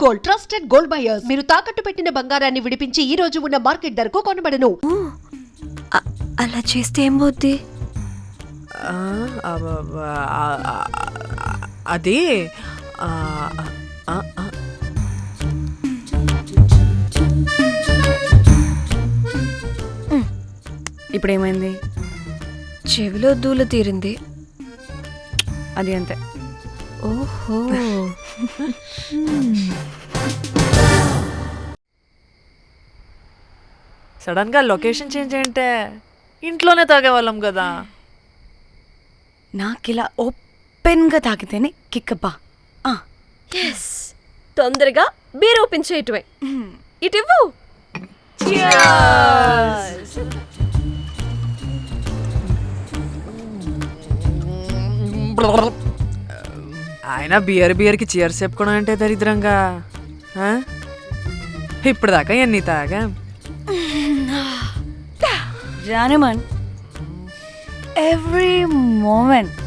Gold, trusted gold buyers. మీరు తాకట్టు పెట్టిన బంగారాన్ని విడిపించి ఈ రోజు ఉన్న మార్కెట్ ధరకు కొనబడను. అలా చేస్తే ఏం పోద్ది? అది ఇప్పుడేమైంది? చెవిలో దూల తీరింది. అది అంతే. ఓహో. సడన్ గా లొకేషన్ చేంజ్ అంటే ఇంట్లోనే తాగేవాళ్ళం కదా. నాకిలా ఓపెన్గా తాగితేనే కిక్కబ్బా. ఎస్, తొందరగా బీర్ ఓపెన్ చేయటమే. ఇటు ఇవ్వు. ఆయన బియర్కి చీర్స్ చెప్పుకోవడం అంటే దరిద్రంగా. ఇప్పుడు దాకా ఎన్ని తాగా జానమన్, ఎవ్రీ మూమెంట్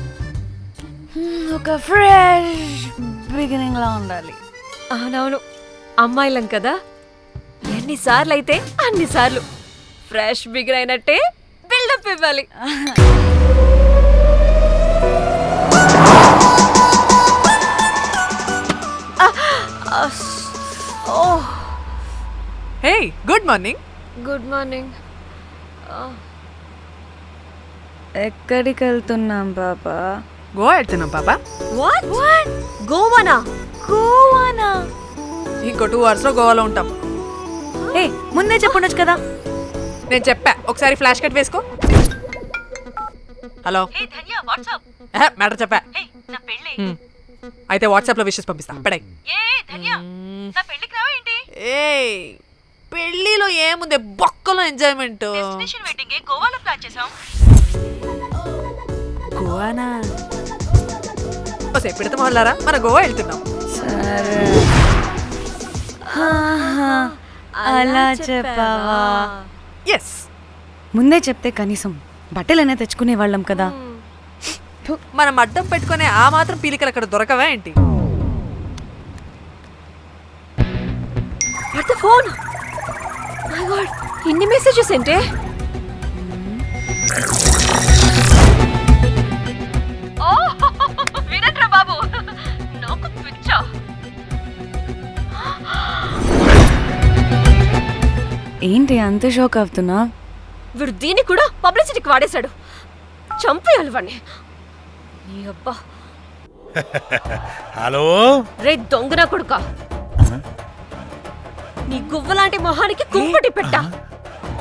ఒక ఫ్రెష్ బిగినింగ్ లా ఉండాలి. అవునవును, అమ్మాయిలం కదా, ఎన్నిసార్లు అయితే అన్నిసార్లు ఫ్రెష్ బిగిన్ అయినట్టే బిల్డప్ ఇవ్వాలి. హే, గుడ్ మార్నింగ్. Good morning. ఎక్కడికి వెళ్తున్నాం పాపా? గోవా వెళ్తున్నాం పాపా. వాట్? గోవానా? గోవానా? ఇంకో 2 hours లో గోవాలో ఉంటాం. ఏ, ముందే చెప్పుండొచ్చు కదా. నేను చెప్పా, ఒకసారి ఫ్లాష్ కట్ వేసుకో. హలో, మ్యాటర్ చెప్పా. అయితే వాట్సాప్ లో విషెస్ పంపిస్తా. పడాయి. ఏ పెళ్లిలో ఏముంది, బొక్కలో ఎంజాయ్మెంట్. గోవానా? ఓసే పెడతాం వాళ్ళారా, మన గోవా వెళ్తున్నాం. సరే, అలా చెప్పావా? ఎస్, ముందే చెప్తే కనీసం బట్టలైనా తెచ్చుకునే వాళ్ళం కదా. మనం అడ్డం పెట్టుకునే ఆ మాత్రం పీలికలు అక్కడ దొరకవా ఏంటి? What the phone? My God, ఇన్ని మెసేజెస్ ఏంటే? ఓ వినట్రా బాబు, నాకు పిచ్చా. ఏంటి అంత షాక్ అవుతున్నా? వీడు దీన్ని కూడా పబ్లిసిటీకి వాడేశాడు. చంపేయాలి వాడిని. నీ అబ్బా. హలో రే దొంగన కొడుకా, నీ గువ్వలాంటి మొహానికి కుంపటి పెట్టా.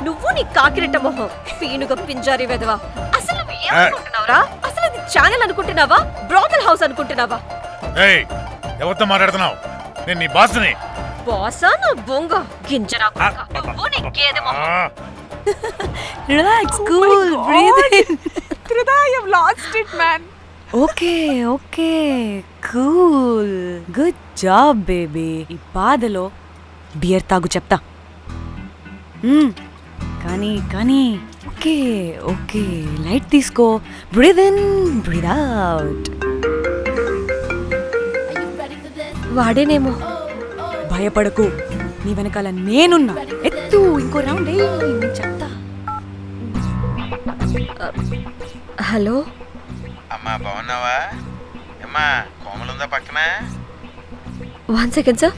నువ్వు నీ కాకిరెట్ట మొహం, పీనుగ పింజారి వెదవా. అసలు నువ్వు ఏమనుకుంటున్నావురా? అసలు ఇది ఛానల్ అనుకుంటున్నావా, బ్రోకల్ హౌస్ అనుకుంటున్నావా? ఏయ్, ఎవరితో మాట్లాడుతున్నావు? నేను నీ బాస్ని. బాసా నా బొంగ గింజరా కొడుకా. నువ్వు నీ గేదె మొహం. Relax, cool, breathe in. I lost it, man. Okay okay, cool, good job baby. ఈ బాధలో బియర్ తాగు చెప్తా. కానీ కానీ ఓకే ఓకే, లైట్ తీసుకో. Breathe in, breathe out. వాడేనేమో. భయపడకు, నీ వెనకాల నేనున్నా. ఎత్తు, ఇంకో రౌండ్ నేను చెప్తా. హలో అమ్మా, బాగున్నావా? అమ్మా, కోమలుందా పక్కన? 1 second సార్,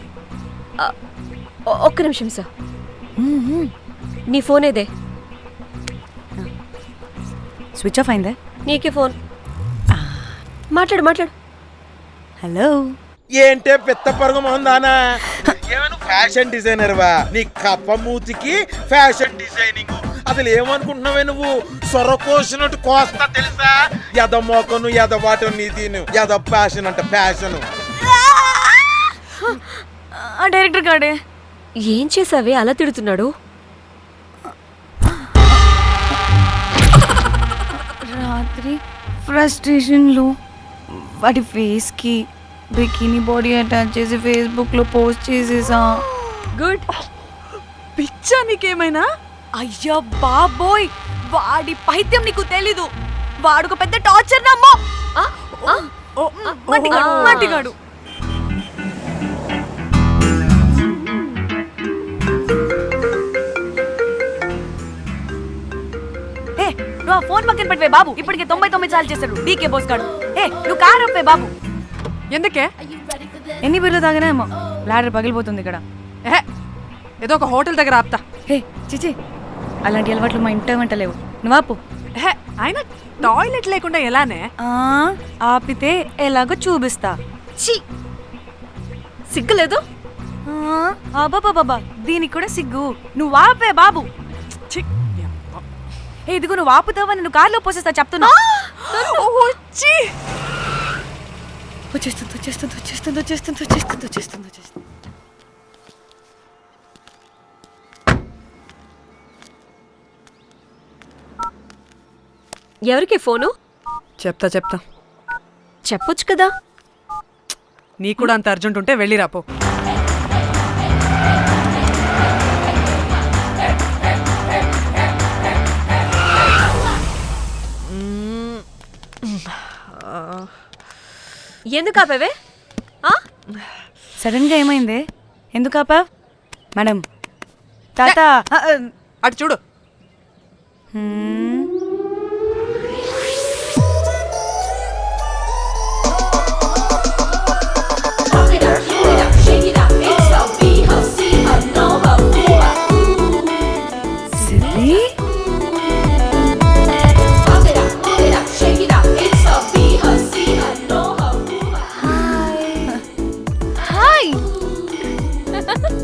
ఒక్క నిమిషం సార్. నీ ఫోన్ ఏదే? స్విచ్ ఆఫ్ అయిందే. నీకే ఫోన్. మాట్లాడు మాట్లాడు. హలో, ఏంటే పెద్ద పరుగు మొహందానా? ఏమను ఫ్యాషన్ డిజైనర్ వా? నీ కప్ప మూతికి ఫ్యాషన్ డిజైనింగ్. అసలు ఏమనుకుంటున్నావే నువ్వు? సొర కోసినట్టు కోస్తా తెలుసా? ఎద మోకను, ఎద వాటను, నీ దీని ఎద ఫ్యాషన్ అంట ఫ్యాషన్. డైరెక్టర్ గాడే ఏం చేసావే అలా తిడుతున్నాడు? రాత్రి ఫ్రస్ట్రేషన్లో వాడి ఫేస్కి బికినీ బాడీ అటాచ్ చేసి ఫేస్బుక్లో పోస్ట్ చేసేసా. గుడ్. పిచ్చా నీకేమైనా? అయ్యా బాబోయ్, వాడి పైత్యం నీకు తెలీదు. వాడుక పెద్ద టార్చర్ నమ్మో. మట్టిగాడు. ఫోన్ పక్కన పెట్టవే బాబు. ఇప్పటికే 99 సార్లు చేశాడు డీకే బోస్ గాడు. ఏ నువ్వు కార్ అప్పే బాబు. ఎందుకే? ఎన్ని బిర్లు తాగినాయేమో లాడర్ పగిలిపోతుంది ఇక్కడ. ఏదో ఒక హోటల్ దగ్గర ఆపుతా. హే చిచి, అలాంటి అలవాట్లు మా ఇంట వెంట లేవు. నువ్వు ఆపు. ఆయన టాయిలెట్ లేకుండా ఎలానే? ఆపితే ఎలాగో చూపిస్తా. ఛీ సిగ్గులేదు. బాబా దీనికి కూడా సిగ్గు. నువ్వు ఆపే బాబు. ఛీ! ఇదిగో నువ్వు ఆపుతావని నువ్వు కార్లో పోసేస్తా చెప్తున్నా. వచ్చేస్తుంది. ఎవరికి ఫోను? చెప్తా చెప్పొచ్చు కదా. నీ కూడా అంత అర్జెంట్ ఉంటే వెళ్ళి రాపో. ఎందుకు ఆపేవే? సడన్ గా ఏమైంది? ఎందుకు ఆపా? మేడం తాత అటు చూడు.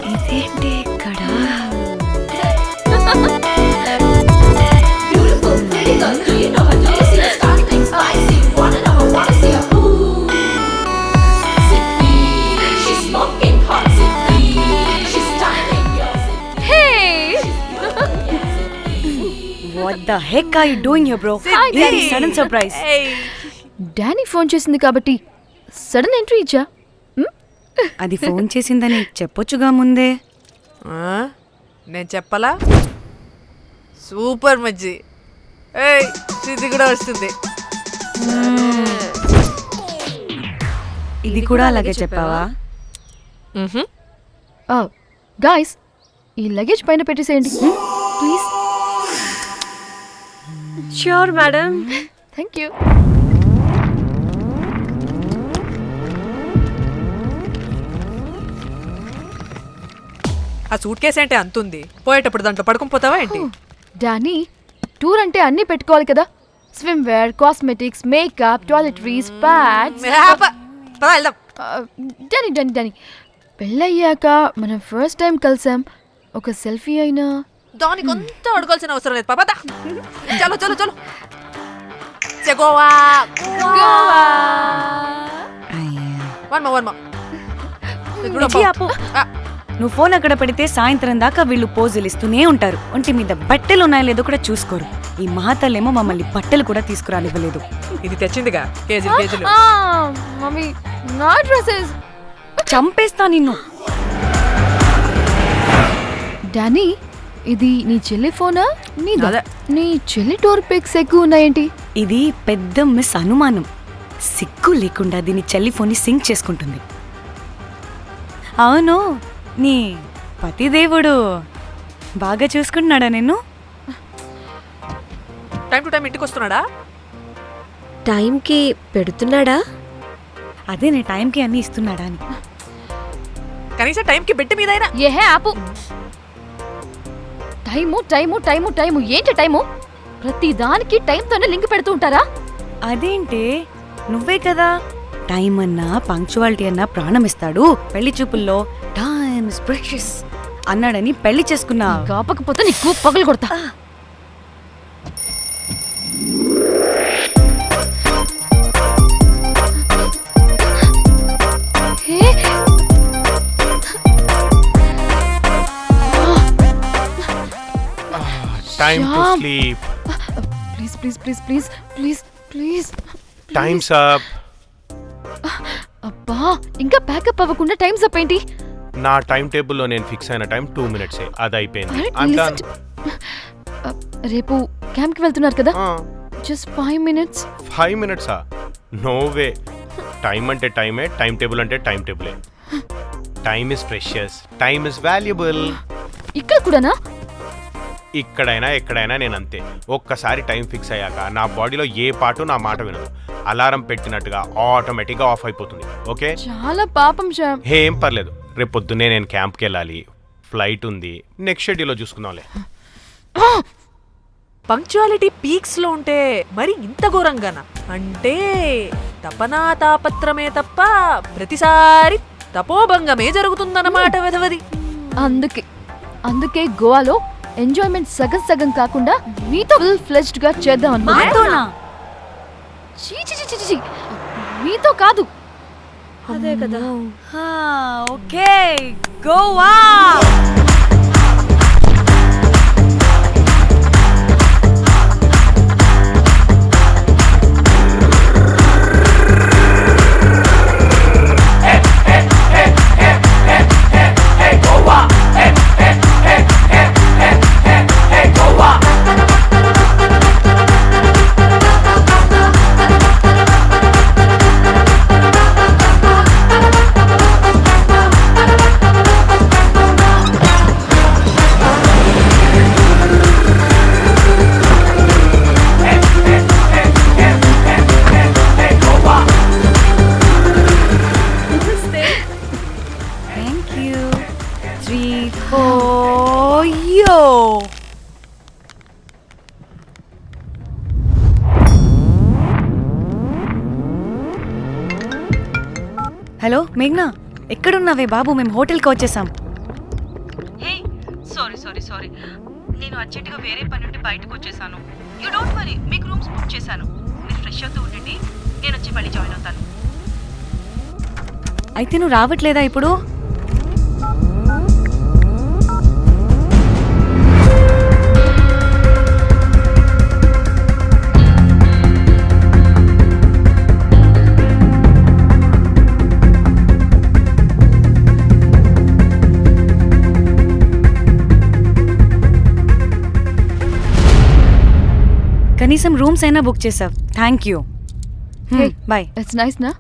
ఇదేంటి ఇక్కడ? What the heck are you doing here, bro? This is sudden surprise. Danny phone చేసింది కాబట్టి సడన్ ఎంట్రీ ఇచ్చా. అది ఫోన్ చేసిందని చెప్పొచ్చుగా ముందే. నేను చెప్పలా? సూపర్ మజ్జి. ఏయ్ ఇది కూడా వస్తుంది. ఇది కూడా అలాగే చెప్పావా? గాయ్స్ ఈ లగేజ్ పైన పెట్టేసేయండి please. Sure madam. Thank you. ఆ సూట్ కేసు అంటే అంతుంది. పోయేటప్పుడు దాంట్లో పడుకుని పోతావా ఏంటి? డానీ టూర్ అంటే అన్నీ పెట్టుకోవాలి కదా. Swimwear, cosmetics, makeup, toiletries, pads. డానీ పెళ్ళయ్యాక మనం ఫస్ట్ టైం కలిసాం. ఒక సెల్ఫీ అయినా దానికి అంతా అడగాల్సిన అవసరం లేదు పాపా. చలో చలో చలో. గోవా నువ్వు ఫోన్ అక్కడ పెడితే సాయంత్రం దాకా వీళ్ళు పోజులు ఇస్తూనే ఉంటారు. ఒంటి మీద బట్టలు ఉన్నాయో లేదో కూడా చూసుకోరు. ఈ మహాతల్లేమో మమ్మల్ని బట్టలు కూడా తీసుకురానివ్వలేదు. ఇది తెచ్చిందిగా కేజీలు. మమ్మీ నా డ్రెస్సెస్. చంపేస్తా నిన్ను. డానీ ఇది నీ చెల్లి ఫోనా? అదే. నీ చెల్లి టూర్ పిక్స్ ఎక్కువ ఉన్నాయేంటి? ఇది పెద్ద మిస్ అనుమానం. సిగ్గు లేకుండా దీని చెల్లి ఫోన్ని సింక్ చేసుకుంటుంది. అవును, నీ పతిదేవుడు బాగా చూసుకుంటున్నాడా నిన్ను? టైం టు టైం ఇంటికి వస్తున్నాడా? టైంకి పెడుతున్నాడా? అదే నీ టైంకి అన్నీ ఇస్తున్నాడా అని. కనీసం టైంకి బెట్టి మీదైనా. ఏహే ఆపు. టైము టైము టైము టైము ఏంటి టైము? ప్రతి దానికి టైంతోనే లింక్ పెడుతూ ఉంటారా? అదేంటి, నువ్వే కదా టైం అన్నా పంక్చువాలిటీ అన్నా ప్రాణం ఇస్తాడు, పెళ్లి చూపుల్లో టైమ్ ఇస్ ప్రెషియస్ అన్నాడని పెళ్లి చేసుకున్నా. కాపకపోతే నీకు పగలు కొడతా. Time to sleep. Please. Time's up. అబ్బా ఇంకా ప్యాకప్ అవ్వకుండా టైమ్స్ అప్ ఏంటి? నా టైం టేబుల్లో నేను ఫిక్స్ అయిన టైం 2 minutes. అది అయిపోయింది. రేపు క్యాంప్కి వెళ్తున్నారు కదా? Just 5 minutes. 5 minutes? No way. Time అంటే టైమే, టైం టేబుల్ అంటే టైం టేబులే. Time is precious, time is valuable. ఇక్కడ కూడానా? ఇక్కడైనా ఎక్కడైనా నేను అంతే. ఒక్కసారి టైం ఫిక్స్ అయ్యాక నా బాడీలో ఏ పాటు నా మాట వినదు. అలారం పెట్టినట్టుగా ఆటోమేటిక్గా ఆఫ్ అయిపోతుంది. ఓకే, చాలా పాపం శ్యామ్. ఏం పర్లేదు. రేపు పొద్దున్నే నేను క్యాంప్కి వెళ్ళాలి, ఫ్లైట్ ఉంది. నెక్స్ట్ షెడ్యూల్లో చూసుకుందాంలే. పంక్చువాలిటీ పీక్స్ లో ఉంటే మరి ఇంత ఘోరంగానా? అంటే తపనా తాపత్రమే తప్ప ప్రతిసారి తపోభంగమే జరుగుతుందన్నమాట వెధవది. అందుకే గోవాలో ఎంజాయ్మెంట్ సగం సగం కాకుండా మీతో ఫుల్ ఫ్లెజ్డ్ గా చేద్దాం మాతోనా? అనుకుంటున్నా. మీతో కాదు. అదే కదా. ఓకే, గోవా. హలో మేఘ్నా, ఎక్కడున్నావే బాబు? మేము హోటల్కి వచ్చేసాం. హే, సారీ నేను అర్జెంటుగా వేరే పని నుండి బయటకు వచ్చేసాను. యూ డోంట్ వరీ, మీకు రూమ్స్ బుక్ చేశాను. మీరు ఫ్రెష్ అవుతూ ఉండండి, నేను వచ్చి మళ్ళీ జాయిన్ అవుతాను. అయితే నువ్వు రావట్లేదా ఇప్పుడు? కనీసం రూమ్స్ అయినా బుక్ చేసావు. Thank you. Bye. It's nice నా.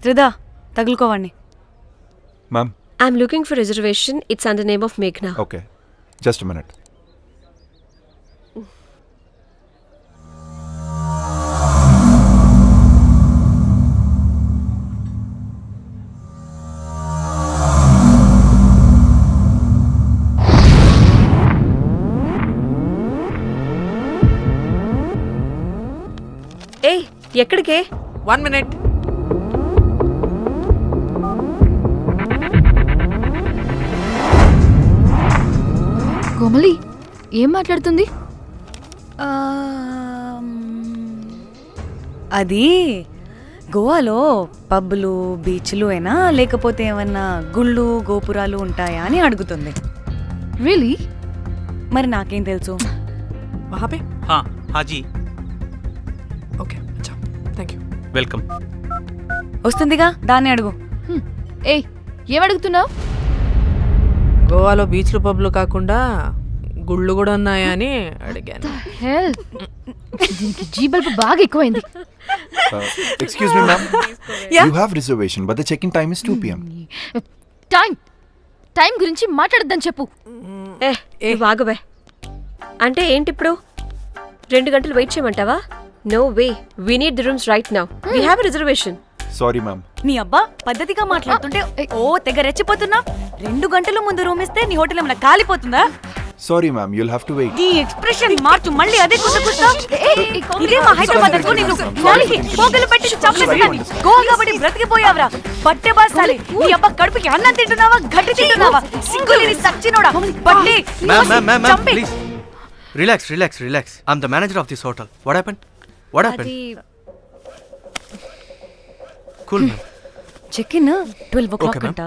త్రిదా, తగులుకోవండి. Ma'am, I'm looking for reservation. It's under name of మేఘ్నా. Okay, just minute. ఏయ్, ఎక్కడికే? 1 minute. కోమలి ఏం మాట్లాడుతుంది? అది గోవాలో పబ్బులు, బీచ్లు అయినా లేకపోతే ఏమన్నా గుళ్ళు, గోపురాలు ఉంటాయా అని అడుగుతుంది. రియలీ? మరి నాకేం తెలుసు? वहाँ पे? हाँ जी. ఓకే, అచ్చా, థ్యాంక్ యూ. వెల్కమ్. వస్తుందిగా, దాన్ని అడుగు. ఏయ్, ఏం అడుగుతున్నావు? గోవాలో బీచ్లు పబ్లు కాకుండా గుళ్ళు కూడా ఉన్నాయా అని అడిగాను. హెల్, దీనికి జీబల్బ్ బాగా ఎక్కువైంది. Excuse me ma'am, you have reservation but the check in time is 2 PM. Time గురించి మాట్లాడద్దని చెప్పు. వాగుబే. అంటే ఏంటి ఇప్పుడు? 2 గంటలు వెయిట్ చేయమంటావా? No way, we need the rooms right now. We have a reservation. Sorry ma'am. నీ అబ్బా పద్ధతిగా మాట్లాడుతుంటే తెగ రెచ్చిపోతున్నా. 2 గంటల ముందు రూమ్ ఇస్తే నీ హోటల్ ఏమైనా కాలిపోతుందా? Sorry ma'am, you'll have to wait. నీ ఎక్స్ప్రెషన్ మార్చు, మళ్ళీ అదే కుసకుసా. ఇదే మా హైదరాబాద్ అనుకో. నిన్ను నాలికి పోగలు పెట్టి చంపేస్తాను. గోవా కాబట్టి బ్రతికిపోయావరా బట్టే బాసాలి. నీ అబ్బా కడుపుకి అన్నం తింటున్నావా, గడ్డి తింటున్నావా? సింగులిని సచ్చినోడా బట్టే. Ma'am, please. Relax. I'm the manager of this hotel. What happened? Cool, ma'am. Check in 12 o'clock Okay, ma'am. అంట.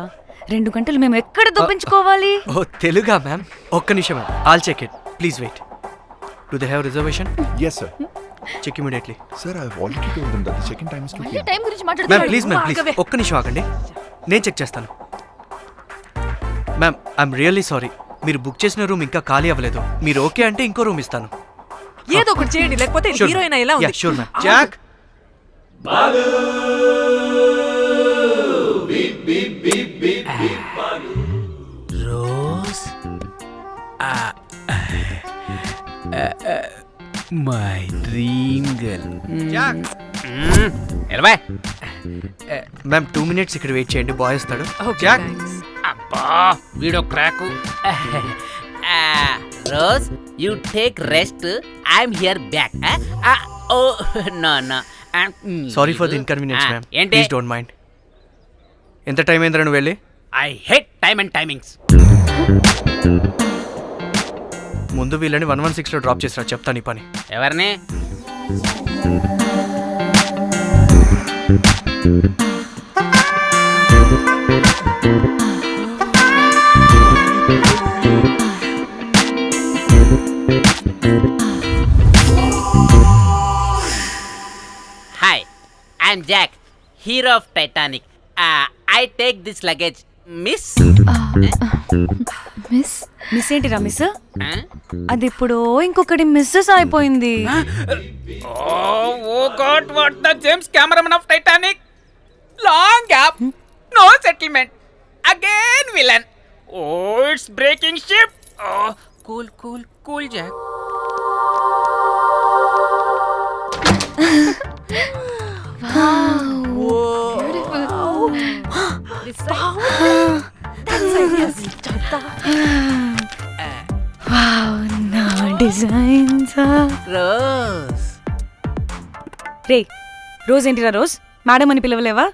2 గంటలు మేము ఎక్కడ దొప్పించుకోవాలి? Oh, Teluga, ma'am. ఒక్క నిమిషం, ma'am. I'll check it. Please wait. Do they have reservation? Yes sir. Check immediately. Sir, I have already told them that the check in time is 2 PM. Time గురించి Ma'am, మాట్లాడుతున్నాడు. please. ఒక్క నిమిషం ఆగండి. నేను check చేస్తాను. Ma'am, I'm really sorry. మీరు book చేసిన room ఇంకా ఖాళీ అవ్వలేదు. మీరు ఓకే అంటే ఇంకో రూమ్ ఇస్తాను. ఏదో ఒకటి చేయండి, లేకపోతే హీరోయిన్ ఎలా ఉంది? Sure ma'am. Jack, Rose, my dream girl. Ma'am 2 minutes ఇక్కడ వెయిట్ చేయండి, బాయ్ వస్తాడు. అబ్బా వీడో crack. Rose you take rest, I'm here back. Oh no no, sorry for the inconvenience ma'am, ఏంటి? Please don't mind. ఎంత time అయిందిరా నువ్వు వెళ్ళి? I hate time and timings. ముందు వీళ్ళని 116లో డ్రాప్ చేసినా, చెప్తాను ఈ పని. ఎవరిని? Hi, I'm Jack, hero of Titanic. I take this luggage. Miss miss miss ఏంటిరా మిస్? అది ఇప్పుడు ఇంకొకటి మిస్సెస్ అయిపోయింది. Oh god, what the James cameraman of Titanic. Long gap, no settlement, again villain. Oh it's breaking ship. Cool cool cool Jack. Rose. రే Rose ఏంటిరా Rose? Madam అని పిలవలేవా?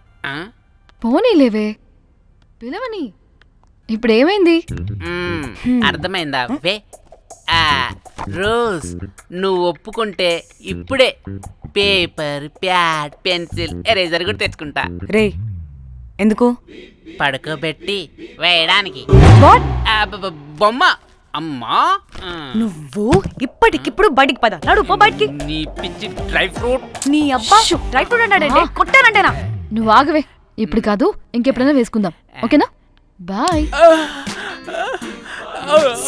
పోనీలేవే, పిలవని. ఇప్పుడు ఏమైంది? అర్థమైందా? వే రోజ్, నువ్వు ఒప్పుకుంటే ఇప్పుడే పేపర్, ప్యాడ్, పెన్సిల్, ఎరేజర్ కూడా తెచ్చుకుంటా. రే ఎందుకు? పడుకోబెట్టి వేయడానికి. బొమ్మ. అమ్మా నువ్వు ఇప్పటికిప్పుడు బయటికి పద. నడు పో బయటికి. నీ పిచ్చి డ్రై ఫ్రూట్. నీ అబ్బా డ్రై ఫ్రూట్ అన్నాడంటే కొట్టానంటేనా? నువ్వు ఆగవే, ఇప్పుడు కాదు ఇంకెప్పుడైనా వేసుకుందాం, ఓకేనా? బాయ్.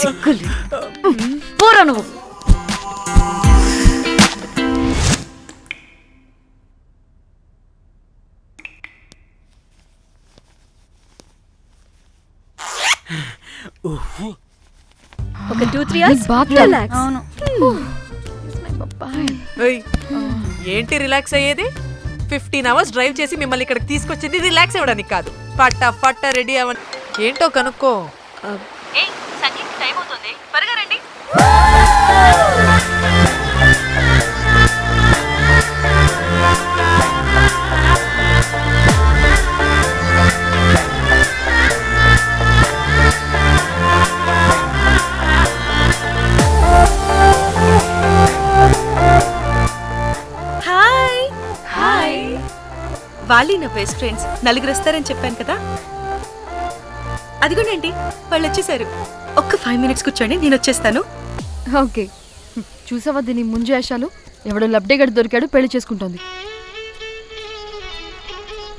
సిగ్గులు పోరా నువ్వు. ఒక 2-3 hours రిలాక్స్. అవును. ఏయ్, ఏంటి రిలాక్స్ అయ్యేది? 15 hours డ్రైవ్ చేసి మిమ్మల్ని ఇక్కడికి తీసుకొచ్చింది రిలాక్స్ అవ్వడానికి కాదు. పట్ట రెడీ అవ్వండి. ఏంటో కనుక్కో. ఏయ్ సంగీత, టైం అవుతుంది, త్వరగా రండి. Hi hi. వాళ్ళీ నా బెస్ట్ ఫ్రెండ్స్. నలుగురు వస్తారని చెప్పాను కదా, అదిగోండి వాళ్ళు వచ్చేసారు. ఒక్క 5 minutes కూర్చోండి, నేను వచ్చేస్తాను. ఓకే, చూసావా దీని ముంజేషాలు? ఎవడో లబ్డేగడ్ దొరికాడు, పెళ్లి చేసుకుంటోంది.